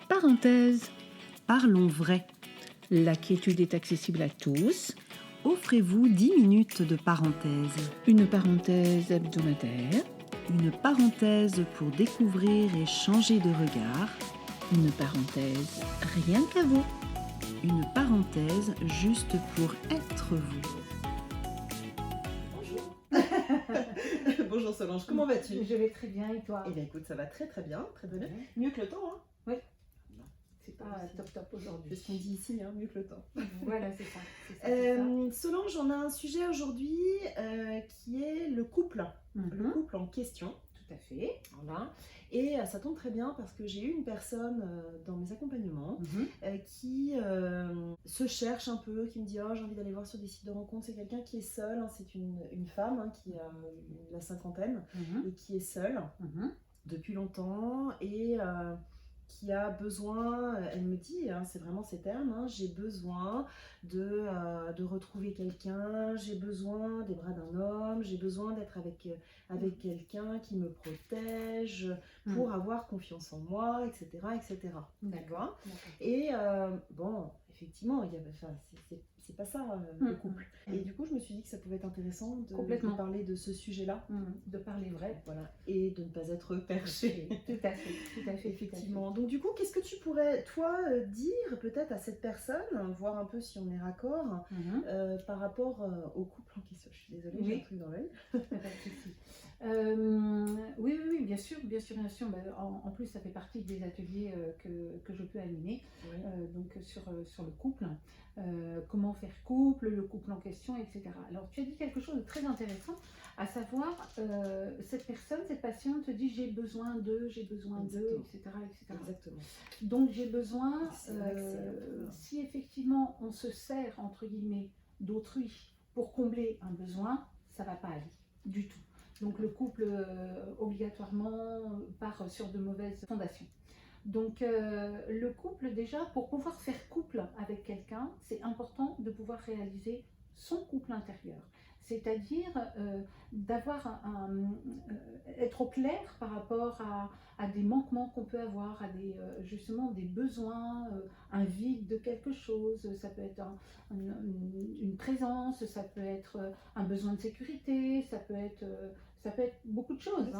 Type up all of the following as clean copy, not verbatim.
Parenthèse. Parlons vrai. La quiétude est accessible à tous. Offrez-vous 10 minutes de parenthèse. Une parenthèse hebdomadaire. Une parenthèse pour découvrir et changer de regard. Une parenthèse rien qu'à vous. Une parenthèse juste pour être vous. Bonjour. Bonjour Solange, comment vas-tu? Je vais très bien et toi? Eh bien écoute, ça va très bien, très bien. Ouais. Mieux que le temps, hein? Oui. Non, C'est pas top c'est aujourd'hui. ce qu'on dit ici, hein, mieux que le temps. Voilà, c'est ça. C'est ça. Solange, on a un sujet aujourd'hui qui est le couple. Le Mhm. couple en question. Tout à fait. Voilà. Et ça tombe très bien parce que j'ai eu une personne dans mes accompagnements qui se cherche un peu, qui me dit oh, j'ai envie d'aller voir sur des sites de rencontres. C'est quelqu'un qui est seul, hein, c'est une femme hein, qui a la cinquantaine et qui est seule depuis longtemps et qui a besoin, elle me dit, hein, c'est vraiment ces termes, hein, j'ai besoin de retrouver quelqu'un, j'ai besoin des bras d'un homme, j'ai besoin d'être avec quelqu'un qui me protège pour avoir confiance en moi, etc. etc. D'accord. Et bon, effectivement, c'est pas ça le couple. Et du coup, je me suis dit que ça pouvait être intéressant de parler de ce sujet-là. De parler vrai. Voilà. Et de ne pas être perché. Tout à fait. Effectivement. Donc du coup, qu'est-ce que tu pourrais, toi, dire peut-être à cette personne, voir un peu si on est raccord, par rapport au couple en question. Je suis désolée, j'ai un truc dans l'œil. Oui, bien sûr. Bah, en plus, ça fait partie des ateliers que je peux animer, donc sur le couple, comment faire couple, le couple en question, etc. Alors, tu as dit quelque chose de très intéressant, à savoir, cette patiente dit j'ai besoin d'eux, etc. Exactement. Donc, j'ai besoin, si effectivement on se sert, entre guillemets, d'autrui pour combler un besoin, ça ne va pas aller du tout. Donc le couple obligatoirement part sur de mauvaises fondations. Donc le couple déjà, pour pouvoir faire couple avec quelqu'un, c'est important de pouvoir réaliser son couple intérieur. C'est-à-dire d'avoir être au clair par rapport à des manquements qu'on peut avoir, à justement des besoins, un vide de quelque chose. Ça peut être une présence, ça peut être un besoin de sécurité, ça peut être beaucoup de choses.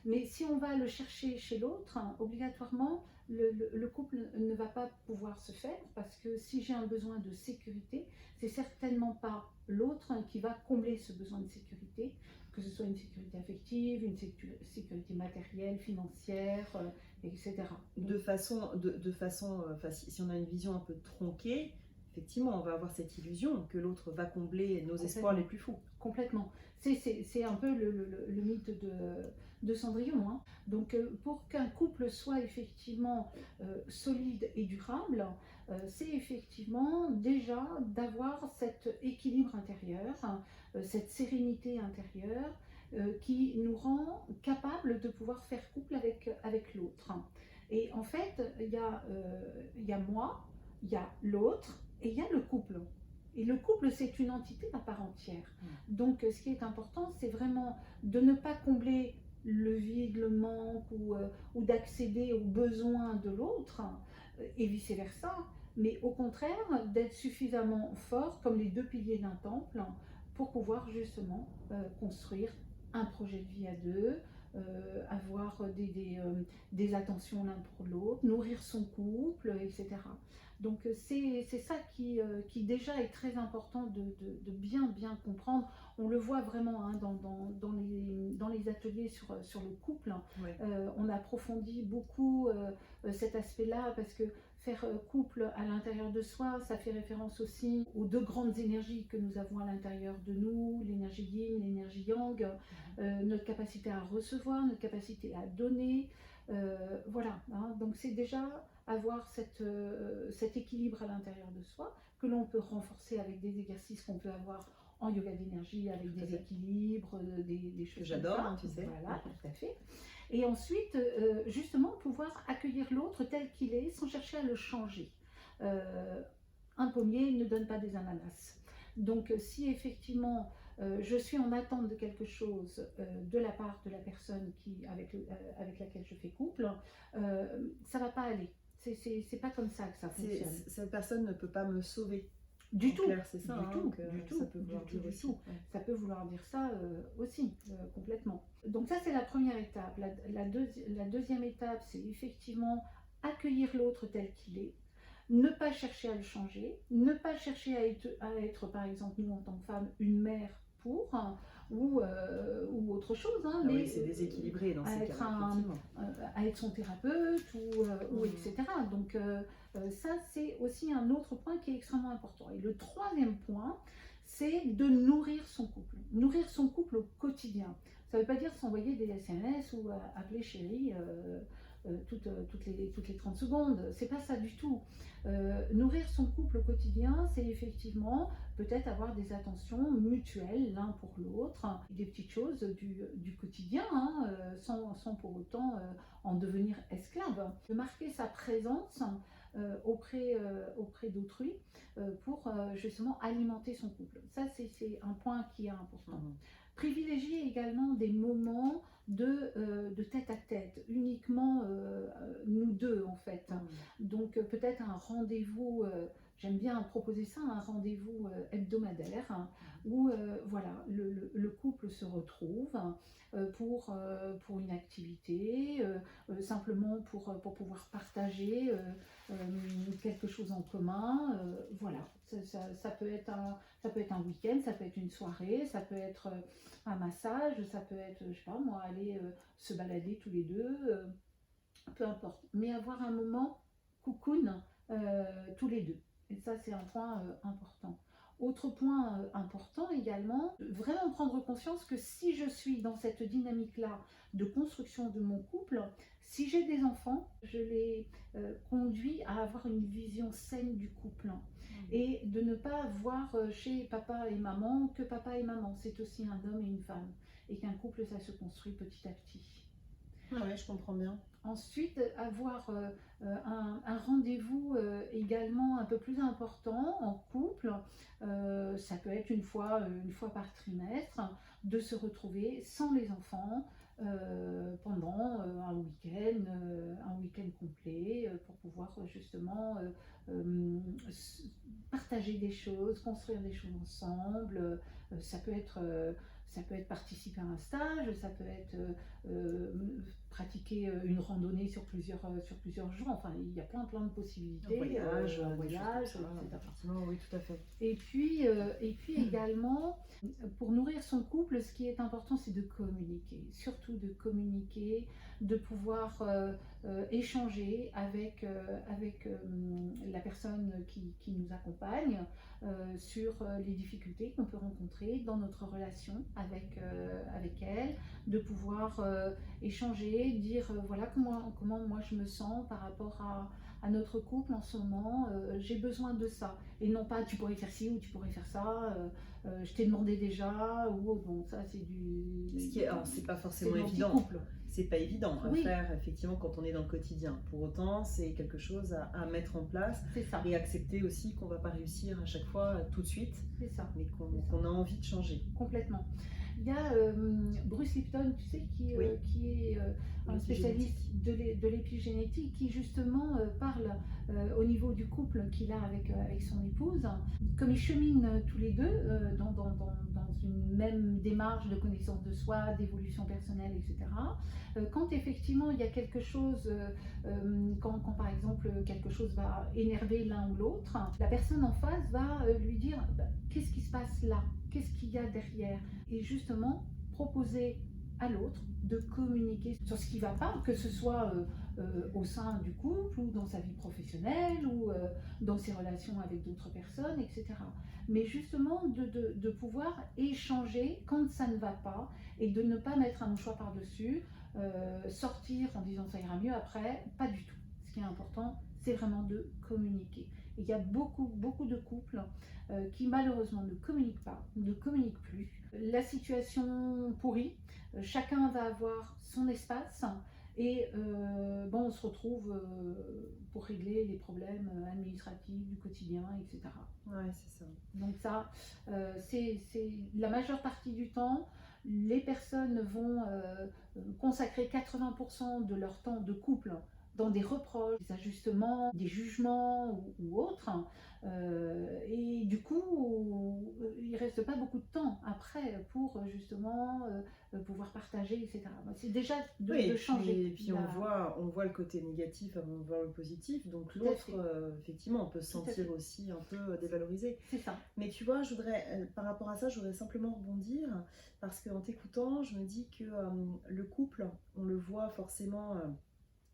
Mais si on va le chercher chez l'autre, obligatoirement, le couple ne va pas pouvoir se faire parce que si j'ai un besoin de sécurité, c'est certainement pas l'autre qui va combler ce besoin de sécurité, que ce soit une sécurité affective, une sécurité matérielle, financière, etc. De façon, si on a une vision un peu tronquée, effectivement, on va avoir cette illusion que l'autre va combler nos espoirs les plus fous. Complètement. C'est un peu le mythe de Cendrillon. Hein. Donc, pour qu'un couple soit effectivement solide et durable, c'est effectivement déjà d'avoir cet équilibre intérieur, cette sérénité intérieure qui nous rend capables de pouvoir faire couple avec l'autre. Et en fait, il y a moi, il y a l'autre et il y a le couple. Et le couple, c'est une entité à part entière. Donc, ce qui est important, c'est vraiment de ne pas combler le vide, le manque ou d'accéder aux besoins de l'autre et vice-versa, mais au contraire, d'être suffisamment fort, comme les deux piliers d'un temple, pour pouvoir justement construire un projet de vie à deux, avoir des attentions l'un pour l'autre, nourrir son couple, etc. Donc c'est ça qui déjà est très important de bien comprendre. On le voit vraiment hein, dans les ateliers sur le couple. On approfondit beaucoup cet aspect-là parce que faire couple à l'intérieur de soi, ça fait référence aussi aux deux grandes énergies que nous avons à l'intérieur de nous, l'énergie yin, l'énergie yang, notre capacité à recevoir, notre capacité à donner. Voilà, hein. Donc c'est déjà avoir cet équilibre à l'intérieur de soi que l'on peut renforcer avec des exercices qu'on peut avoir en yoga d'énergie, avec des équilibres, des choses que j'adore, comme ça. Tu sais. Voilà, tout à fait. Et ensuite, justement, pouvoir accueillir l'autre tel qu'il est sans chercher à le changer. Un pommier ne donne pas des ananas. Donc, si effectivement je suis en attente de quelque chose de la part de la personne avec laquelle je fais couple, ça ne va pas aller. C'est pas comme ça que ça fonctionne. Cette personne ne peut pas me sauver. Du En tout, clair, c'est ça, du hein, tout, que du tout, ça peut vouloir dire aussi. Ouais. Ça peut vouloir dire ça aussi, complètement. Donc ça, c'est la première étape. La deuxième étape, c'est effectivement accueillir l'autre tel qu'il est, ne pas chercher à le changer, ne pas chercher à être, par exemple, nous en tant que femmes, une mère pour, ou autre chose. Hein, Ah mais oui, c'est déséquilibré dans ces cas-là, effectivement. à être son thérapeute ou etc. Donc ça, c'est aussi un autre point qui est extrêmement important. Et le troisième point, c'est de nourrir son couple. Nourrir son couple au quotidien. Ça ne veut pas dire s'envoyer des SMS ou appeler chérie toutes les 30 secondes. C'est pas ça du tout. Nourrir son couple au quotidien, c'est effectivement peut-être avoir des attentions mutuelles l'un pour l'autre, des petites choses du quotidien, hein, sans pour autant en devenir esclave. De marquer sa présence auprès d'autrui pour justement alimenter son couple. Ça, c'est un point qui est important. Privilégier également des moments de tête à tête, uniquement nous deux en fait. Donc peut-être un rendez-vous, j'aime bien proposer ça, un rendez-vous hebdomadaire, où voilà, le couple se retrouve pour une activité, simplement pour pouvoir partager quelque chose en commun. Voilà, ça peut être un week-end, ça peut être une soirée, ça peut être un massage, ça peut être, je sais pas moi, aller se balader tous les deux, peu importe. Mais avoir un moment cocoon tous les deux. Et ça, c'est un point important. Autre point important également, vraiment prendre conscience que si je suis dans cette dynamique-là de construction de mon couple, si j'ai des enfants, je les conduis à avoir une vision saine du couple. Et de ne pas voir chez papa et maman que papa et maman, c'est aussi un homme et une femme. Et qu'un couple, ça se construit petit à petit. Ah ouais, je comprends bien. Ensuite, avoir un rendez-vous également un peu plus important en couple, ça peut être une fois par trimestre, de se retrouver sans les enfants pendant un week-end complet, pour pouvoir justement partager des choses, construire des choses ensemble. Ça peut être participer à un stage, ça peut être pratiquer une randonnée sur plusieurs jours. Enfin, il y a plein de possibilités. Un voyage, etc. Effectivement, oui, tout à fait. Et puis également, pour nourrir son couple, ce qui est important, c'est de communiquer. Surtout de communiquer, de pouvoir échanger avec la personne qui nous accompagne sur les difficultés qu'on peut rencontrer dans notre relation avec elle, de pouvoir échanger, dire voilà comment moi je me sens par rapport à notre couple en ce moment, j'ai besoin de ça. Et non pas tu pourrais faire ci ou tu pourrais faire ça, je t'ai demandé déjà, ou bon, ça c'est du... Alors c'est pas forcément évident. C'est pas évident à faire effectivement quand on est dans le quotidien. Pour autant, c'est quelque chose à mettre en place et accepter aussi qu'on va pas réussir à chaque fois tout de suite, mais qu'on a envie de changer. Complètement. Il y a Bruce Lipton, tu sais, qui est un spécialiste de l'épigénétique, qui justement parle au niveau du couple qu'il a avec son épouse. Comme ils cheminent tous les deux dans une même démarche de connaissance de soi, d'évolution personnelle, etc. Quand effectivement il y a quelque chose, quand par exemple quelque chose va énerver l'un ou l'autre, la personne en face va lui dire qu'est-ce qui se passe là, qu'est-ce qu'il y a derrière, et justement proposer à l'autre de communiquer sur ce qui ne va pas, que ce soit au sein du couple ou dans sa vie professionnelle ou dans ses relations avec d'autres personnes, etc. Mais justement de pouvoir échanger quand ça ne va pas et de ne pas mettre un mouchoir par-dessus, sortir en disant ça ira mieux après, pas du tout. Ce qui est important, c'est vraiment de communiquer. Et il y a beaucoup de couples qui malheureusement ne communiquent pas, ne communiquent plus. La situation pourrit, chacun va avoir son espace et on se retrouve pour régler les problèmes administratifs du quotidien, etc. Ouais, c'est ça. Donc ça, c'est la majeure partie du temps, les personnes vont consacrer 80% de leur temps de couple dans des reproches, des ajustements, des jugements ou autres. Et du coup, il reste pas beaucoup de temps après pour justement pouvoir partager, etc. C'est déjà de changer. Et puis on voit le côté négatif avant de voir le positif. Donc Tout à l'autre, fait. effectivement, on peut se Tout à sentir fait. aussi un peu dévalorisé. C'est ça. Mais tu vois, par rapport à ça, je voudrais simplement rebondir parce qu'en t'écoutant, je me dis que le couple, on le voit forcément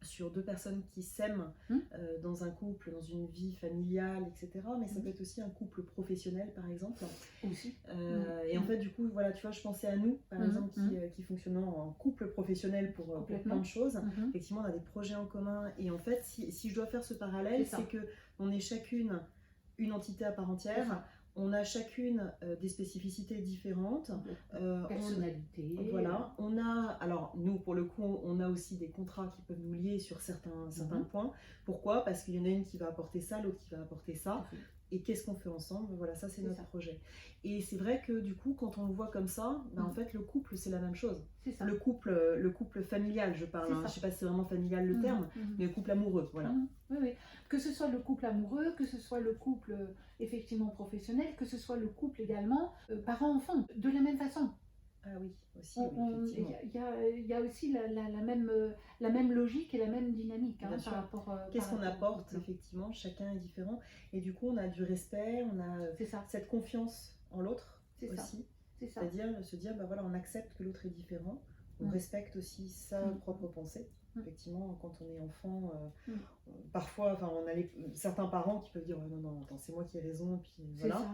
sur deux personnes qui s'aiment dans un couple, dans une vie familiale, etc. Mais ça peut être aussi un couple professionnel, par exemple. Aussi. Et en fait, du coup, voilà, tu vois, je pensais à nous, par exemple, qui fonctionnons en couple professionnel pour plein de choses. Effectivement, on a des projets en commun. Et en fait, si je dois faire ce parallèle, c'est que on est chacune une entité à part entière. On a chacune des spécificités différentes. Personnalité. Voilà. Alors nous, pour le coup, on a aussi des contrats qui peuvent nous lier sur certains points. Pourquoi? Parce qu'il y en a une qui va apporter ça, l'autre qui va apporter ça. Et qu'est-ce qu'on fait ensemble? Voilà, ça c'est notre projet. Et c'est vrai que du coup, quand on le voit comme ça, en fait, le couple, c'est la même chose. Le couple familial, je parle. Je ne sais pas si c'est vraiment familial le terme, mais le couple amoureux, voilà. Oui. Que ce soit le couple amoureux, que ce soit le couple effectivement professionnel, que ce soit le couple également parent-enfant, de la même façon. Ah oui, aussi, effectivement. Il y a aussi la même logique et la même dynamique par rapport. Qu'est-ce qu'on apporte, effectivement, chacun est différent. Et du coup, on a du respect, on a cette confiance en l'autre aussi. C'est-à-dire se dire, bah voilà, on accepte que l'autre est différent, on respecte aussi sa propre pensée. Effectivement, quand on est enfant, parfois, on a certains parents qui peuvent dire non, attends, c'est moi qui ai raison, et puis voilà.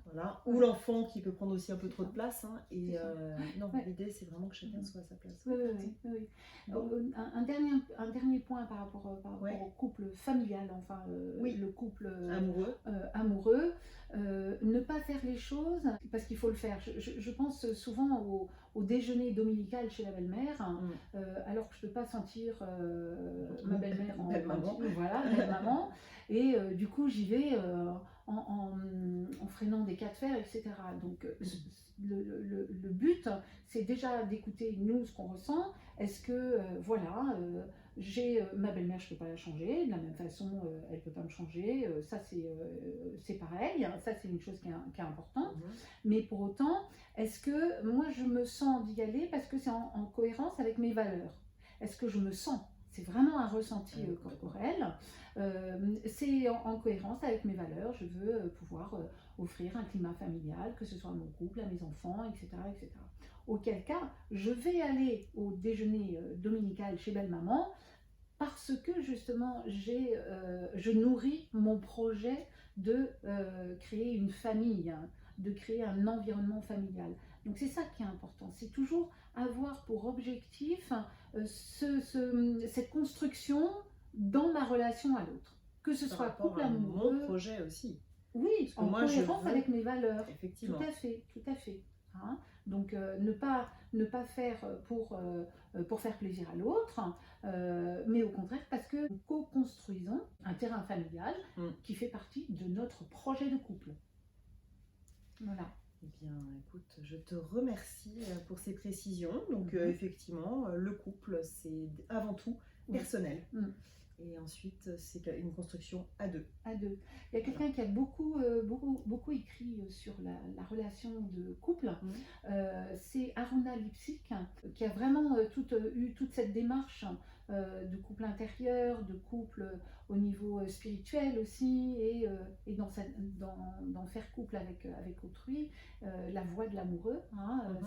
Voilà. Ou l'enfant qui peut prendre aussi un peu trop de place. Et non, l'idée c'est vraiment que chacun soit à sa place. Oui. Un dernier point par rapport au couple familial, le couple amoureux. Ne pas faire les choses parce qu'il faut le faire. Je pense souvent au déjeuner dominical chez la belle-mère, alors que je ne peux pas sentir ma belle-mère en belle-maman. Voilà, belle-maman. Et du coup, j'y vais en freinant des cas de fer, etc. Donc, le but, c'est déjà d'écouter nous ce qu'on ressent. Est-ce que, j'ai ma belle-mère, je ne peux pas la changer, de la même façon, elle ne peut pas me changer, ça c'est pareil, ça c'est une chose qui est importante. Mais pour autant, est-ce que moi je me sens d'y aller parce que c'est en cohérence avec mes valeurs? Est-ce que je me sens? C'est vraiment un ressenti corporel. C'est en cohérence avec mes valeurs. Je veux pouvoir offrir un climat familial, que ce soit à mon couple, à mes enfants, etc. etc. Auquel cas, je vais aller au déjeuner dominical chez belle-maman parce que justement, je nourris mon projet de créer une famille, de créer un environnement familial. Donc c'est ça qui est important. C'est toujours avoir pour objectif cette construction dans ma relation à l'autre. Que ce soit couple amoureux. Mon projet aussi. Oui, en cohérence avec mes valeurs. Effectivement. Tout à fait. Donc ne pas faire pour faire plaisir à l'autre, mais au contraire parce que nous co-construisons un terrain familial qui fait partie de notre projet de couple. Voilà. Eh bien, écoute, je te remercie pour ces précisions. Donc, effectivement, le couple, c'est avant tout personnel. Et ensuite, c'est une construction à deux. À deux. Il y a quelqu'un qui a beaucoup écrit sur la relation de couple. C'est Aruna Lipsik, qui a vraiment eu toute cette démarche de couple intérieur, de couple au niveau spirituel aussi, et dans faire couple avec autrui, la voie de l'amoureux.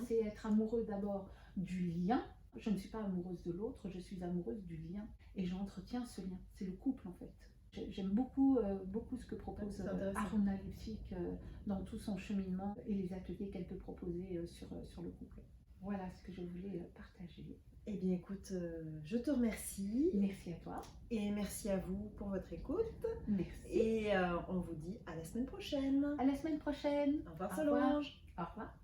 C'est être amoureux d'abord du lien. Je ne suis pas amoureuse de l'autre, je suis amoureuse du lien et j'entretiens ce lien. C'est le couple en fait. J'aime beaucoup ce que propose Aruna Lipsik dans tout son cheminement et les ateliers qu'elle peut proposer sur le couple. Voilà ce que je voulais partager. Eh bien écoute, je te remercie. Merci à toi. Et merci à vous pour votre écoute. Merci. Et on vous dit à la semaine prochaine. À la semaine prochaine. Au revoir Solange. Au revoir.